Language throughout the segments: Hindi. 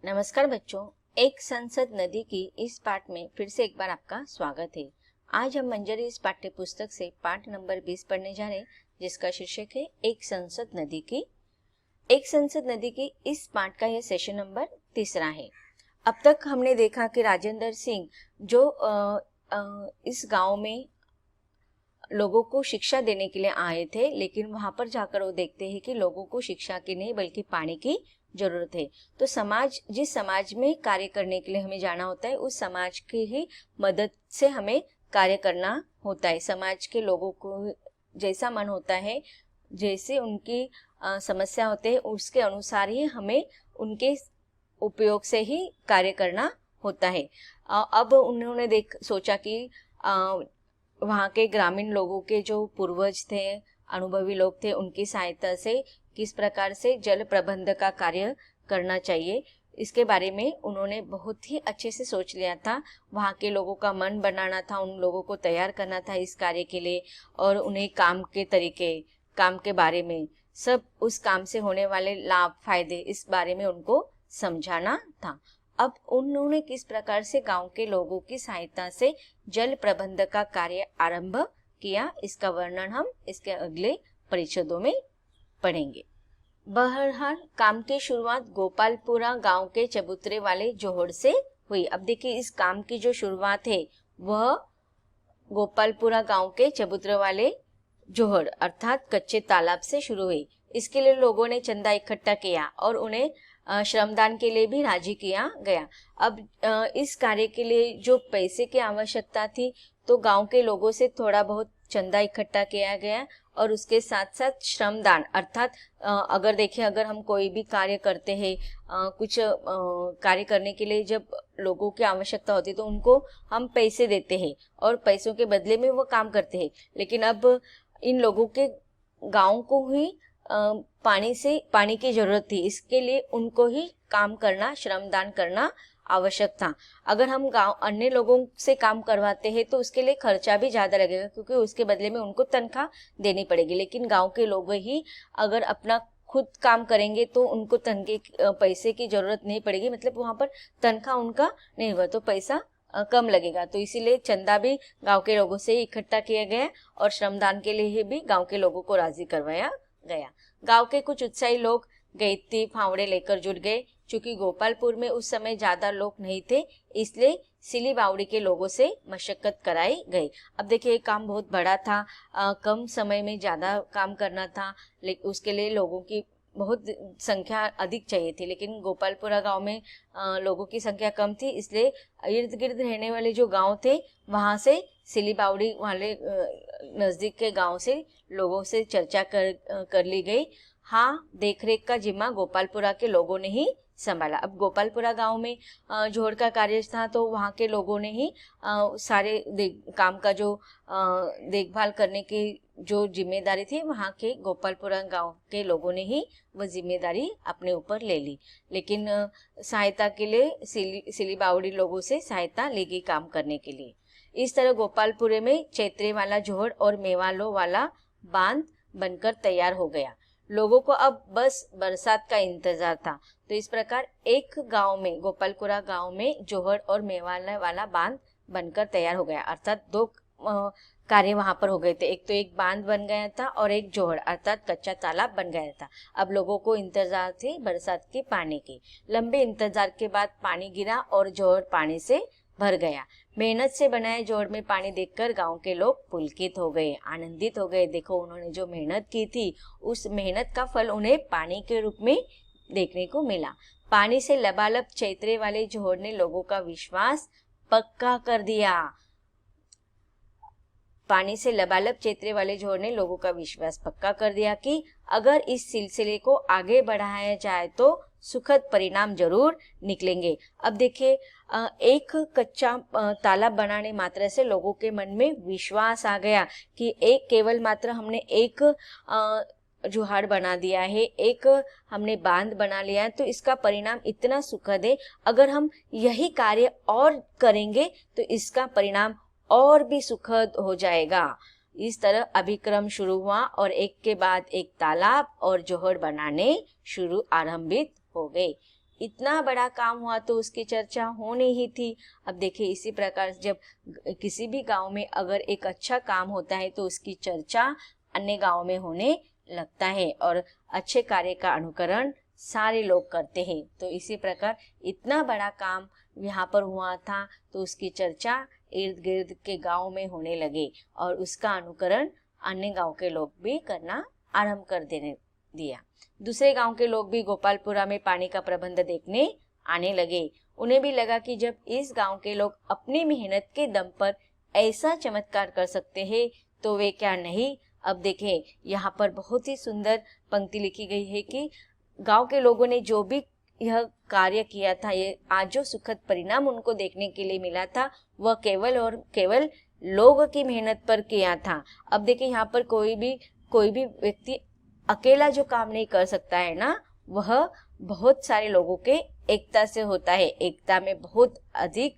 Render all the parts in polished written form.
नमस्कार बच्चों, एक संसद नदी की इस पाठ में फिर से एक बार आपका स्वागत है। आज हम मंजरी इस पाठ्य पुस्तक से पाठ नंबर 20 पढ़ने जा रहे हैं, जिसका शीर्षक है एक संसद नदी की। एक संसद नदी की इस पाठ का यह सेशन नंबर 3 है। अब तक हमने देखा कि राजेंद्र सिंह जो इस गांव में लोगों को शिक्षा देने के लिए आए थे, लेकिन वहां पर जाकर वो देखते हैं कि लोगों को शिक्षा की नहीं बल्कि पानी की जरूरत है। तो जिस समाज में कार्य करने के लिए हमें जाना होता है, उस समाज की ही मदद से हमें कार्य करना होता है। समाज के लोगों को जैसा मन होता है, जैसे उनकी समस्या होते हैं, उसके अनुसार ही हमें उनके उपयोग से ही कार्य करना होता है। अब उन्होंने सोचा कि वहाँ के ग्रामीण लोगों के जो पूर्वज थे, अनुभवी लोग थे, उनकी सहायता से किस प्रकार से जल प्रबंध का कार्य करना चाहिए, इसके बारे में उन्होंने बहुत ही अच्छे से सोच लिया था। वहाँ के लोगों का मन बनाना था, उन लोगों को तैयार करना था इस कार्य के लिए, और उन्हें काम के तरीके, काम के बारे में, सब उस काम से होने वाले लाभ फायदे, इस बारे में उनको समझाना था। अब उन्होंने किस प्रकार से गांव के लोगों की सहायता से जल प्रबंध का कार्य आरंभ किया, इसका वर्णन हम इसके अगले परिच्छेदों में पढ़ेंगे। बहरहाल काम की शुरुआत गोपालपुरा गांव के चबूतरे वाले जोहड़ से हुई। अब देखिए, इस काम की जो शुरुआत है वह गोपालपुरा गांव के चबूतरे वाले जोहड़ अर्थात कच्चे तालाब से शुरू हुई। इसके लिए लोगों ने चंदा इकट्ठा किया और उन्हें श्रमदान के लिए भी राजी किया गया। अब इस कार्य के लिए जो पैसे की आवश्यकता थी, तो गांव के लोगों से थोड़ा बहुत चंदा इकट्ठा किया गया, और उसके साथ साथ श्रमदान अर्थात अगर हम कोई भी कार्य करते हैं, कुछ कार्य करने के लिए जब लोगों की आवश्यकता होती है, तो उनको हम पैसे देते हैं और पैसों के बदले में वो काम करते हैं। लेकिन अब इन लोगों के गांव को ही पानी की जरूरत थी, इसके लिए उनको ही काम करना, श्रमदान करना आवश्यक था। अगर हम गांव अन्य लोगों से काम करवाते हैं तो उसके लिए खर्चा भी ज्यादा लगेगा, क्योंकि उसके बदले में उनको तनख्वाह देनी पड़ेगी। लेकिन गांव के लोग ही अगर अपना खुद काम करेंगे तो उनको पैसे की जरूरत नहीं पड़ेगी, मतलब वहां पर तनख्वाह उनका नहीं हुआ तो पैसा कम लगेगा। तो इसीलिए चंदा भी गांव के लोगों से ही इकट्ठा किया गया और श्रमदान के लिए भी गांव के लोगों को राजी करवाया गया। गांव के कुछ उत्साही लोग गैती फावड़े लेकर जुट गए। चूंकि गोपालपुर में उस समय ज्यादा लोग नहीं थे, इसलिए सिली बावड़ी के लोगों से मशक्कत कराई गई। अब देखिए, काम बहुत बड़ा था, कम समय में ज्यादा काम करना था, लेकिन उसके लिए लोगों की बहुत संख्या अधिक चाहिए थी। लेकिन गोपालपुरा गांव में लोगों की संख्या कम थी, इसलिए इर्द गिर्द रहने वाले जो गांव थे, वहां से सिली बावड़ी वाले नजदीक के गांव से लोगों से चर्चा कर ली गई। हाँ, देखरेख का जिम्मा गोपालपुरा के लोगों ने ही संभाला। अब गोपालपुरा गांव में जोड़ का कार्य था, तो वहाँ के लोगों ने ही सारे काम का जो देखभाल करने की जो जिम्मेदारी थी, वहाँ के गोपालपुरा गांव के लोगों ने ही वह जिम्मेदारी अपने ऊपर ले ली। लेकिन सहायता के लिए सिली बावड़ी लोगों से सहायता ली गई काम करने के लिए। इस तरह गोपालपुरे में चैत्रे वाला जोहड़ और मेवालो वाला बांध बनकर तैयार हो गया। लोगों को अब बस बरसात का इंतजार था। तो इस प्रकार एक गांव में, गोपालपुरा गांव में जोहड़ और मेवाला वाला बांध बनकर तैयार हो गया, अर्थात दो कार्य वहां पर हो गए थे। एक तो एक बांध बन गया था और एक जोहड़ अर्थात कच्चा तालाब बन गया था। अब लोगों को इंतजार थी बरसात के पानी की। लंबे इंतजार के बाद पानी गिरा और जोहड़ पानी से भर गया। मेहनत से बनाए जोड़ में पानी देखकर गांव के लोग पुलकित हो गए, आनंदित हो गए। देखो, उन्होंने जो मेहनत की थी, उस मेहनत का फल उन्हें पानी के रूप में देखने को मिला। पानी से लबालब चैत्रे वाले जोड़ ने लोगों का विश्वास पक्का कर दिया। पानी से लबालब चैत्रे वाले जोड़ ने लोगों का विश्वास पक्का कर दिया कि अगर इस सिलसिले को आगे बढ़ाया जाए तो सुखद परिणाम जरूर निकलेंगे। अब देखिए, एक कच्चा तालाब बनाने मात्र से लोगों के मन में विश्वास आ गया कि केवल मात्र हमने एक जुहाड़ बना दिया है, एक हमने बांध बना लिया है, तो इसका परिणाम इतना सुखद है। अगर हम यही कार्य और करेंगे तो इसका परिणाम और भी सुखद हो जाएगा। इस तरह अभिक्रम शुरू हुआ और एक के बाद एक तालाब और जोहड़ बनाने आरंभित हो गए। इतना बड़ा काम हुआ तो उसकी चर्चा होनी ही थी। अब देखिए इसी प्रकार जब किसी भी गांव में अगर एक अच्छा काम होता है तो उसकी चर्चा अन्य गांव में होने लगता है और अच्छे कार्य का अनुकरण सारे लोग करते हैं। तो इसी प्रकार इतना बड़ा काम यहाँ पर हुआ था तो उसकी चर्चा इर्द गिर्द के गांव में होने लगे और उसका अनुकरण अन्य गांव के लोग भी करना आरंभ कर देने दिया। दूसरे गांव के लोग भी गोपालपुरा में पानी का प्रबंध देखने आने लगे। उन्हें भी लगा कि जब इस गांव के लोग अपनी मेहनत के दम पर ऐसा चमत्कार कर सकते हैं तो वे क्या नहीं। अब देखें यहाँ पर बहुत ही सुंदर पंक्ति लिखी गई है कि गांव के लोगों ने जो भी यह कार्य किया था, ये आज जो सुखद परिणाम उनको देखने के लिए मिला था वह केवल और केवल लोगों की मेहनत पर किया था। अब देखिए यहाँ पर कोई भी व्यक्ति अकेला जो काम नहीं कर सकता है ना, वह बहुत सारे लोगों के एकता से होता है। एकता में बहुत अधिक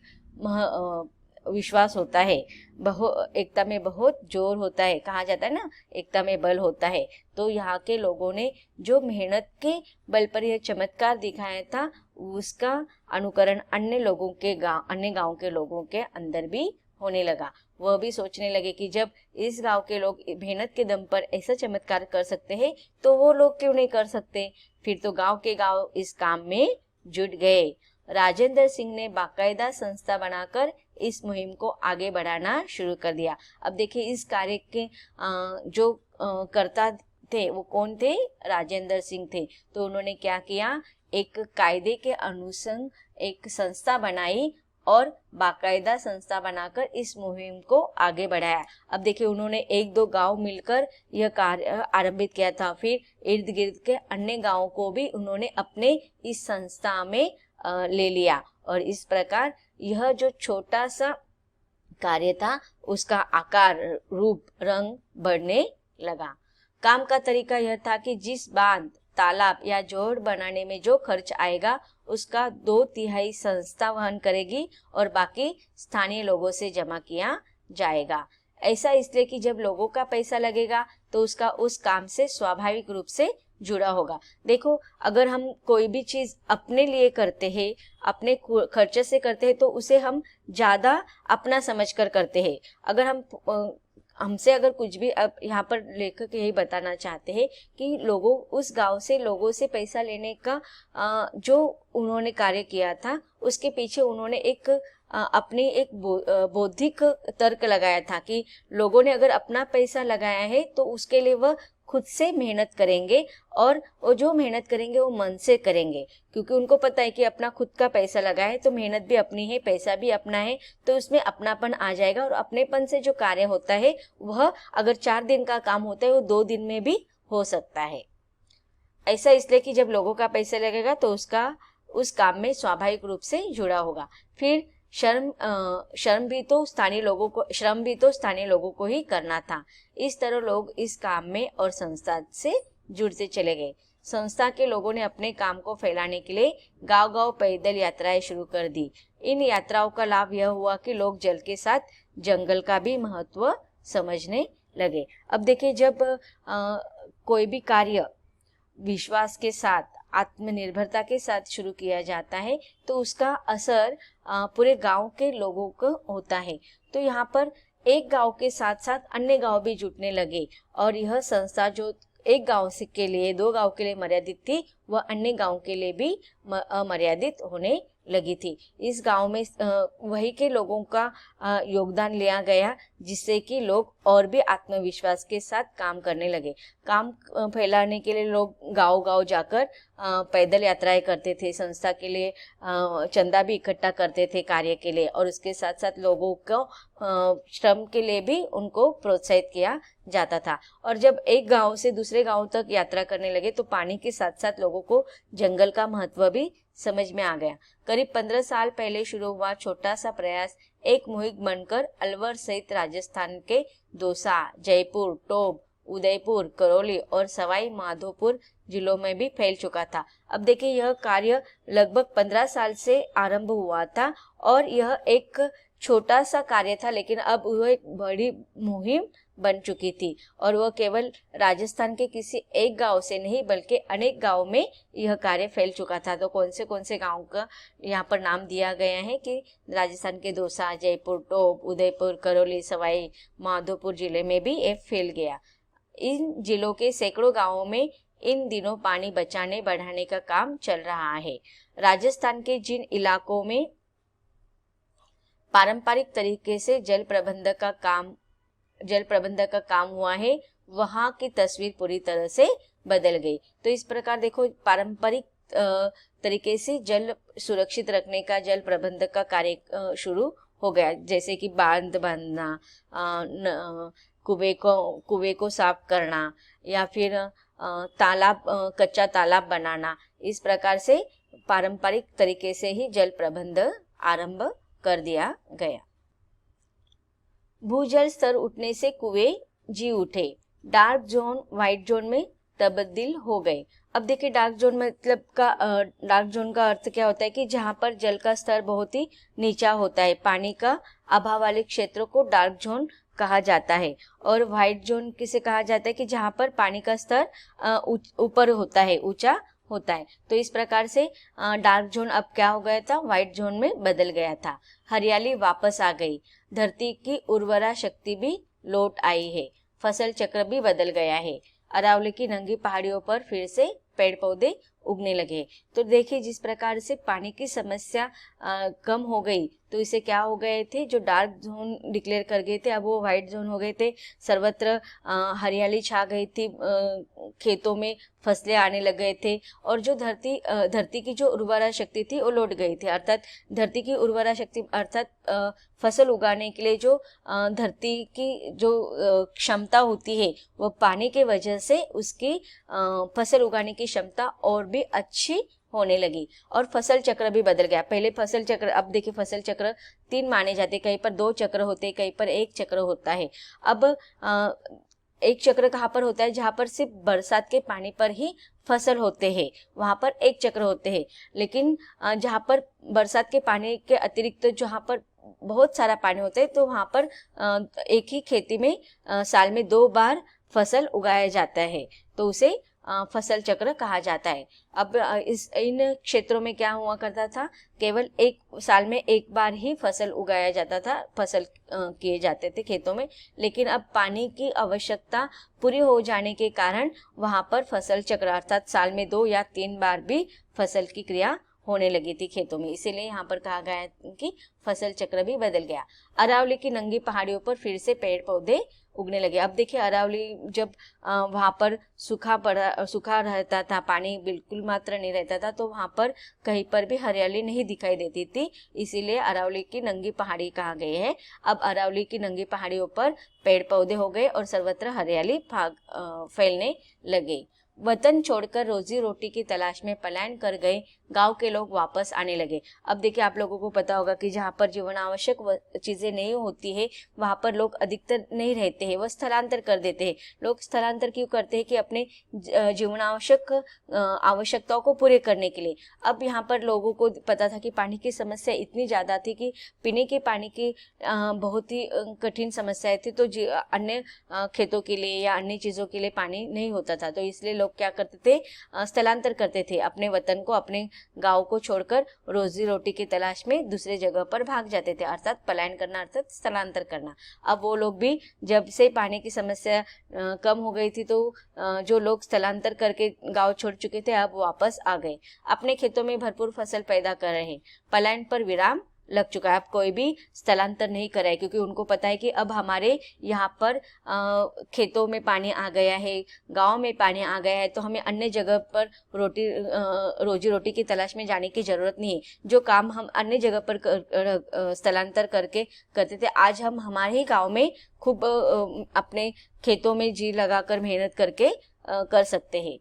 विश्वास होता है, एकता में बहुत जोर होता है। कहा जाता है ना, एकता में बल होता है। तो यहाँ के लोगों ने जो मेहनत के बल पर यह चमत्कार दिखाया था उसका अनुकरण अन्य गांव के लोगों के अंदर भी होने लगा। वह भी सोचने लगे कि जब इस गांव के लोग मेहनत के दम पर ऐसा चमत्कार कर सकते हैं तो वो लोग क्यों नहीं कर सकते। फिर तो गांव के गांव इस काम में जुट गए। राजेंद्र सिंह ने बाकायदा संस्था बनाकर इस मुहिम को आगे बढ़ाना शुरू कर दिया। अब देखिए इस कार्य के जो कर्ता थे वो कौन थे, राजेंद्र सिंह थे। तो उन्होंने क्या किया, एक कायदे के अनुसार एक संस्था बनाई और बाकायदा संस्था बनाकर इस मुहिम को आगे बढ़ाया। अब देखिए उन्होंने एक दो गांव मिलकर यह कार्य आरंभित किया था। फिर इर्द गिर्द के अन्य गांवों को भी उन्होंने अपने इस संस्था में ले लिया और इस प्रकार यह जो छोटा सा कार्य था उसका आकार, रूप, रंग बढ़ने लगा। काम का तरीका यह था कि जिस बांध, तालाब या जोड़ बनाने में जो खर्च आएगा उसका 2/3 संस्था वहन करेगी और बाकी स्थानीय लोगों से जमा किया जाएगा। ऐसा इसलिए कि जब लोगों का पैसा लगेगा तो उसका उस काम से स्वाभाविक रूप से जुड़ा होगा। देखो अगर हम कोई भी चीज अपने लिए करते हैं, अपने खर्चे से करते हैं तो उसे हम ज्यादा अपना समझकर करते हैं। अगर हमसे अगर कुछ भी, अब यहाँ पर लेखक यही बताना चाहते हैं कि उस गांव से लोगों से पैसा लेने का जो उन्होंने कार्य किया था उसके पीछे उन्होंने अपनी एक बौद्धिक तर्क लगाया था कि लोगों ने अगर अपना पैसा लगाया है तो उसके लिए वह खुद से मेहनत करेंगे और वो जो मेहनत करेंगे वो मन से करेंगे, क्योंकि उनको पता है कि अपना खुद का पैसा लगा है तो मेहनत भी अपनी है, पैसा भी अपना है, तो उसमें अपनापन आ जाएगा और अपनेपन से जो कार्य होता है वह अगर 4 दिन का काम होता है वो 2 दिन में भी हो सकता है। ऐसा इसलिए कि जब लोगों का पैसा लगेगा तो उस काम में स्वाभाविक रूप से जुड़ा होगा। फिर श्रम भी तो स्थानीय लोगों को ही करना था। इस तरह लोग इस काम में और संस्था से जुड़ते चले गए। संस्था के लोगों ने अपने काम को फैलाने के लिए गांव-गांव पैदल यात्राएं शुरू कर दी। इन यात्राओं का लाभ यह हुआ कि लोग जल के साथ जंगल का भी महत्व समझने लगे। अब देखिए जब कोई भी कार्य विश्वास के साथ, आत्मनिर्भरता के साथ शुरू किया जाता है तो उसका असर पूरे गांव के लोगों को होता है। तो यहाँ पर एक गांव के साथ साथ अन्य गांव भी जुटने लगे और यह संस्था जो एक गांव के लिए, 2 गांव के लिए मर्यादित थी वह अन्य गांव के लिए भी अमर्यादित होने लगी थी। इस गांव में वही के लोगों का योगदान लिया गया जिससे कि लोग और भी आत्मविश्वास के साथ काम करने लगे। काम फैलाने के लिए लोग गांव-गांव जाकर पैदल यात्राएं करते थे, संस्था के लिए चंदा भी इकट्ठा करते थे कार्य के लिए और उसके साथ साथ लोगों को श्रम के लिए भी उनको प्रोत्साहित किया जाता था। और जब एक गांव से दूसरे गांव तक यात्रा करने लगे तो पानी के साथ साथ लोगों को जंगल का महत्व भी समझ में आ गया। करीब 15 साल पहले शुरू हुआ छोटा सा प्रयास एक मुहिम बनकर अलवर सहित राजस्थान के दौसा, जयपुर, टोंक, उदयपुर, करौली और सवाई माधोपुर जिलों में भी फैल चुका था। अब देखिए यह कार्य लगभग 15 साल से आरंभ हुआ था और यह एक छोटा सा कार्य था, लेकिन अब वह एक बड़ी मुहिम बन चुकी थी और वह केवल राजस्थान के किसी एक गांव से नहीं बल्कि अनेक गांव में यह कार्य फैल चुका था। तो कौन से गांव का यहाँ पर नाम दिया गया है कि राजस्थान के दौसा, जयपुर, टोंक, उदयपुर, करौली, सवाई माधोपुर जिले में भी ये फैल गया। इन जिलों के सैकड़ों गांवों में इन दिनों पानी बचाने बढ़ाने का काम चल रहा है। राजस्थान के जिन इलाकों में पारंपरिक तरीके से जल प्रबंधन का काम हुआ है, वहां की तस्वीर पूरी तरह से बदल गई। तो इस प्रकार देखो, पारंपरिक तरीके से जल सुरक्षित रखने का, जल प्रबंधन का कार्य शुरू हो गया, जैसे कि बांध बांधना, कुएं को साफ करना, या फिर कच्चा तालाब बनाना। इस प्रकार से पारंपरिक तरीके से ही जल प्रबंधन आरंभ कर दिया गया। भूजल स्तर उठने से कुएं जी उठे, डार्क जोन व्हाइट जोन में तब्दील हो गए। अब देखिए, डार्क जोन का अर्थ क्या होता है कि जहाँ पर जल का स्तर बहुत ही नीचा होता है, पानी का अभाव वाले क्षेत्रों को डार्क जोन कहा जाता है। और व्हाइट जोन किसे कहा जाता है कि जहाँ पर पानी का स्तर ऊपर होता है, ऊंचा होता है। तो इस प्रकार से डार्क जोन अब क्या हो गया था, व्हाइट जोन में बदल गया था। हरियाली वापस आ गई, धरती की उर्वरा शक्ति भी लौट आई है, फसल चक्र भी बदल गया है। अरावली की नंगी पहाड़ियों पर फिर से पेड़ पौधे उगने लगे। तो देखिए, जिस प्रकार से पानी की समस्या कम हो गई, तो इसे क्या हो गए थे, जो डार्क जोन डिक्लेयर कर गए थे अब वो व्हाइट जोन हो गए थे। सर्वत्र हरियाली छा गई थी, खेतों में फसलें आने लग गए थे, और जो धरती की जो उर्वरा शक्ति थी वो लौट गई थी। अर्थात धरती की उर्वरा शक्ति अर्थात फसल उगाने के लिए जो धरती की जो क्षमता होती है, वो पानी के वजह से उसकी फसल उगाने की क्षमता और भी अच्छी होने लगी, और फसल चक्र भी बदल गया। पहले फसल चक्र, अब देखिए फसल चक्र 3 माने जाते, कहीं पर 2 चक्र होते, कहीं पर 1 चक्र होता है। अब एक चक्र कहाँ पर होता है, जहाँ पर सिर्फ बरसात के पानी पर ही फसल होते हैं, वहां पर 1 चक्र होते हैं। लेकिन जहाँ पर बरसात के पानी के अतिरिक्त जहाँ पर बहुत सारा पानी होता है, तो वहां पर एक ही खेती में साल में 2 बार फसल उगाया जाता है, तो उसे फसल चक्र कहा जाता है। अब इन क्षेत्रों में क्या हुआ करता था, केवल एक साल में 1 बार ही फसल उगाया जाता था, फसल किए जाते थे खेतों में। लेकिन अब पानी की आवश्यकता पूरी हो जाने के कारण वहां पर फसल चक्र अर्थात साल में 2 या 3 बार भी फसल की क्रिया होने लगी थी खेतों में, इसीलिए यहाँ पर कहा गया कि फसल चक्र भी बदल गया। अरावली की नंगी पहाड़ियों पर फिर से पेड़ पौधे उगने लगे। अब देखिए, अरावली जब वहाँ पर सूखा रहता था, पानी बिल्कुल मात्र नहीं रहता था, तो वहाँ पर कहीं पर भी हरियाली नहीं दिखाई देती थी, इसीलिए अरावली की नंगी पहाड़ी कहा गई है। अब अरावली की नंगी पहाड़ियों पर पेड़ पौधे हो गए और सर्वत्र हरियाली फैलने लगे। वतन छोड़कर रोजी रोटी की तलाश में पलायन कर गए गांव के लोग वापस आने लगे। अब देखिए, आप लोगों को पता होगा कि जहाँ पर जीवन आवश्यक चीजें नहीं होती है, वहां पर लोग अधिकतर नहीं रहते हैं, वह स्थलांतर कर देते हैं। लोग स्थलांतर क्यों करते हैं कि अपने जीवन आवश्यकताओं को पूरे करने के लिए। अब यहाँ पर लोगों को पता था कि पानी की समस्या इतनी ज्यादा थी कि पीने के पानी की बहुत ही कठिन समस्याएं थी, तो अन्य खेतों के लिए या अन्य चीजों के लिए पानी नहीं होता था। तो इसलिए लोग क्या करते थे, स्थलांतर करते थे, अपने वतन को, अपने गांव को छोड़कर रोजी रोटी की तलाश में दूसरे जगह पर भाग जाते थे, अर्थात पलायन करना, अर्थात स्थलांतर करना। अब वो लोग भी जब से पानी की समस्या कम हो गई थी, तो जो लोग स्थलांतर करके गांव छोड़ चुके थे अब वापस आ गए, अपने खेतों में भरपूर फसल पैदा कर रहे हैं। पलायन पर विराम लग चुका है, अब कोई भी स्थलांतर नहीं कर रहा है, क्योंकि उनको पता है कि अब हमारे यहाँ पर खेतों में पानी आ गया है, गांव में पानी आ गया है, तो हमें अन्य जगह पर रोजी रोटी की तलाश में जाने की जरूरत नहीं है। जो काम हम अन्य जगह पर स्थलांतर करके करते थे, आज हम हमारे ही गाँव में खूब अपने खेतों में जी लगाकर मेहनत करके कर सकते हैं।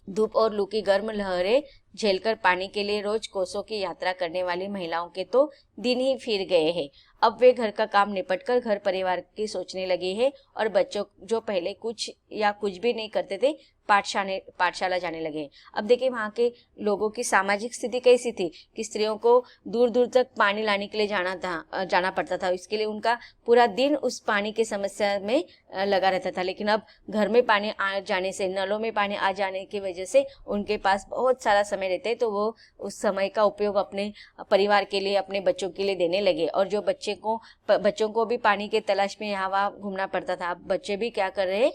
धूप और लू की गर्म लहरें झेलकर पानी के लिए रोज कोसों की यात्रा करने वाली महिलाओं के तो दिन ही फिर गए हैं। अब वे घर का काम निपटकर घर परिवार की सोचने लगी है और बच्चों जो पहले कुछ भी नहीं करते थे पाठशाला जाने लगे। अब देखिए वहाँ के लोगों की सामाजिक स्थिति कैसी थी कि स्त्रियों को दूर दूर तक पानी लाने के लिए जाना पड़ता था। इसके लिए उनका पूरा दिन उस पानी की समस्या में लगा रहता था। लेकिन अब घर में पानी आ जाने से, नलों में पानी आ जाने की वजह से उनके पास बहुत सारा समय रहते हैं, तो वो उस समय का उपयोग अपने परिवार के लिए, अपने बच्चों के लिए देने लगे। और जो बच्चों को भी पानी के तलाश में यहाँ वहाँ घूमना पड़ता था। अब बच्चे भी क्या कर रहे हैं,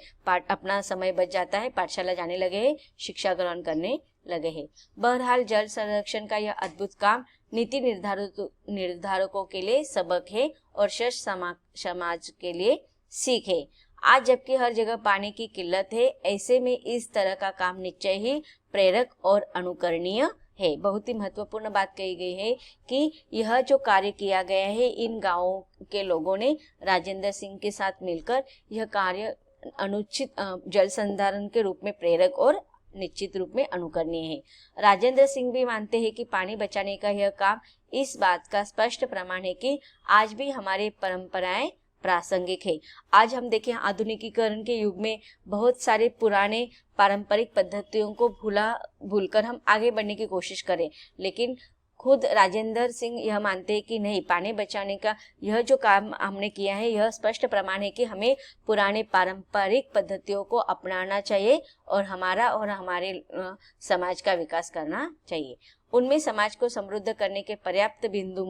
अपना समय बच जाता है, पाठशाला जाने लगे हैं, शिक्षा ग्रहण करने लगे हैं। बहरहाल जल संरक्षण का यह अद्भुत काम नीति निर्धारकों के लिए सबक है और समाज के लिए सीख है। आज जबकि हर जगह पानी की किल्लत है, ऐसे में इस तरह का काम निश्चय ही प्रेरक और अनुकरणीय है। बहुत ही महत्वपूर्ण बात कही गई है कि यह जो कार्य किया गया है, इन गांवों के लोगों ने राजेंद्र सिंह के साथ मिलकर यह कार्य अनुचित जल संधारण के रूप में प्रेरक और निश्चित रूप में अनुकरणीय है। राजेंद्र सिंह भी मानते हैं कि पानी बचाने का यह काम इस बात का स्पष्ट प्रमाण है कि आज भी हमारे परंपराएं प्रासंगिक है। आज हम देखें आधुनिकीकरण के युग में बहुत सारे पुराने पारंपरिक पद्धतियों को भूलकर हम आगे बढ़ने की कोशिश करें, लेकिन खुद राजेंद्र सिंह यह मानते हैं कि नहीं, पानी बचाने का यह जो काम हमने किया है यह स्पष्ट प्रमाण है कि हमें पुराने पारंपरिक पद्धतियों को अपनाना चाहिए और हमारा और हमारे समाज का विकास करना चाहिए। उनमें समाज को समृद्ध करने के पर्याप्त बिंदु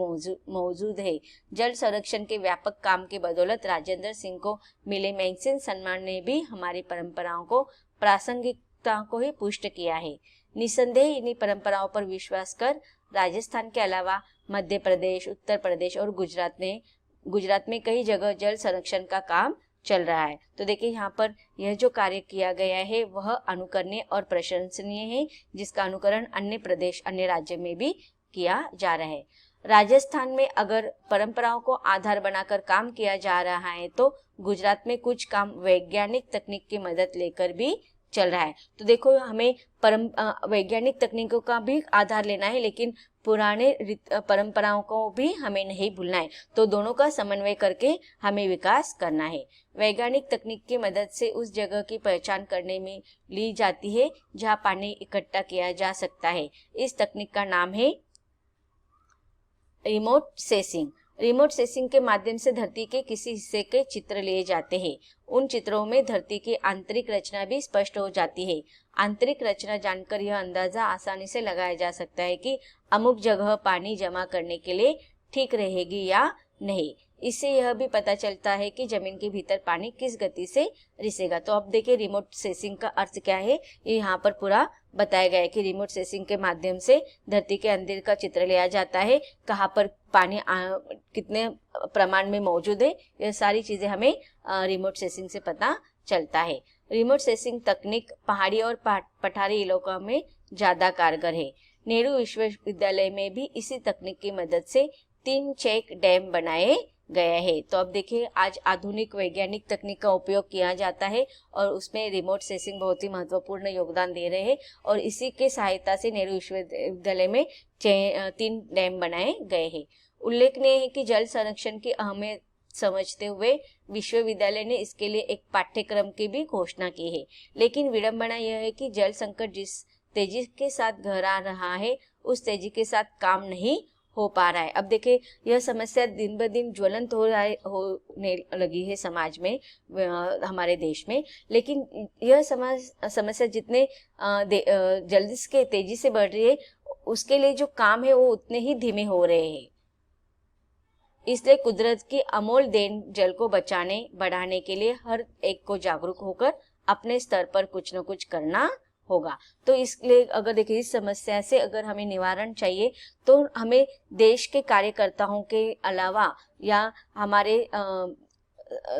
मौजूद है। जल संरक्षण के व्यापक काम की बदौलत राजेंद्र सिंह को मिले मैगसेसे सम्मान ने भी हमारी परंपराओं को प्रासंगिकता को ही पुष्ट किया है। निसंदेह इन्हीं परंपराओं पर विश्वास कर राजस्थान के अलावा मध्य प्रदेश, उत्तर प्रदेश और गुजरात में कई जगह जल संरक्षण का काम चल रहा है। तो देखिए यहाँ पर यह जो कार्य किया गया है वह अनुकरणीय और प्रशंसनीय है, जिसका अनुकरण अन्य राज्य में भी किया जा रहा है। राजस्थान में अगर परंपराओं को आधार बनाकर काम किया जा रहा है तो गुजरात में कुछ काम वैज्ञानिक तकनीक की मदद लेकर भी चल रहा है। तो देखो हमें वैज्ञानिक तकनीकों का भी आधार लेना है, लेकिन पुराने परंपराओं को भी हमें नहीं भूलना है। तो दोनों का समन्वय करके हमें विकास करना है। वैज्ञानिक तकनीक की मदद से उस जगह की पहचान करने में ली जाती है जहां पानी इकट्ठा किया जा सकता है। इस तकनीक का नाम है रिमोट सेंसिंग। रिमोट सेंसिंग के माध्यम से धरती के किसी हिस्से के चित्र लिए जाते हैं। उन चित्रों में धरती की आंतरिक रचना भी स्पष्ट हो जाती है। आंतरिक रचना जानकर यह अंदाजा आसानी से लगाया जा सकता है कि अमुक जगह पानी जमा करने के लिए ठीक रहेगी या नहीं। इससे यह भी पता चलता है कि जमीन के भीतर पानी किस गति से रिसेगा। तो अब देखिए रिमोट सेंसिंग का अर्थ क्या है, ये यहाँ पर पूरा बताया गया है कि रिमोट सेंसिंग के माध्यम से धरती के अंदर का चित्र लिया जाता है, कहाँ पर पानी कितने प्रमाण में मौजूद है, यह सारी चीजें हमें रिमोट सेंसिंग से पता चलता है। रिमोट सेंसिंग तकनीक पहाड़ी और पठारी इलाकों में ज्यादा कारगर है। नेहरू विश्वविद्यालय में भी इसी तकनीक की मदद से 3 चेक डैम बनाए गया है। तो अब देखिए आज आधुनिक वैज्ञानिक तकनीक का उपयोग किया जाता है और उसमें रिमोट सेंसिंग बहुत ही महत्वपूर्ण योगदान दे रहे हैं और इसी के सहायता से नेहरू विश्वविद्यालय में 3 डैम बनाए गए हैं। उल्लेखनीय है कि जल संरक्षण की अहमियत समझते हुए विश्वविद्यालय ने इसके लिए एक पाठ्यक्रम की भी घोषणा की है। लेकिन विडंबना यह है कि जल संकट जिस तेजी के साथ गहरा रहा है उस तेजी के साथ काम नहीं हो पा रहा है। अब देखिए यह समस्या दिन ब दिन ज्वलंत होने लगी है समाज में, हमारे देश में। लेकिन यह समस्या जितने जल्दी से तेजी से बढ़ रही है उसके लिए जो काम है वो उतने ही धीमे हो रहे हैं। इसलिए कुदरत की अमोल देन जल को बचाने बढ़ाने के लिए हर एक को जागरूक होकर अपने स्तर पर कुछ न कुछ करना होगा। तो इसलिए अगर देखिए इस समस्या से अगर हमें निवारण चाहिए तो हमें देश के कार्यकर्ताओं के अलावा या हमारे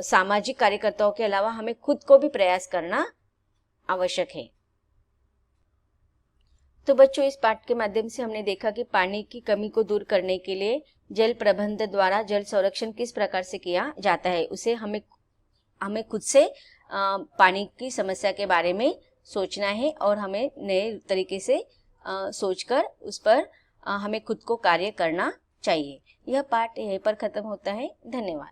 सामाजिक कार्यकर्ताओं के अलावा हमें खुद को भी प्रयास करना आवश्यक है। तो बच्चों इस पाठ के माध्यम से हमने देखा कि पानी की कमी को दूर करने के लिए जल प्रबंध द्वारा जल संरक्षण किस प्रकार से किया जाता है। उसे हमें खुद से पानी की समस्या के बारे में सोचना है और हमें नए तरीके से सोचकर उस पर हमें खुद को कार्य करना चाहिए। यह पाठ यहीं पर खत्म होता है। धन्यवाद।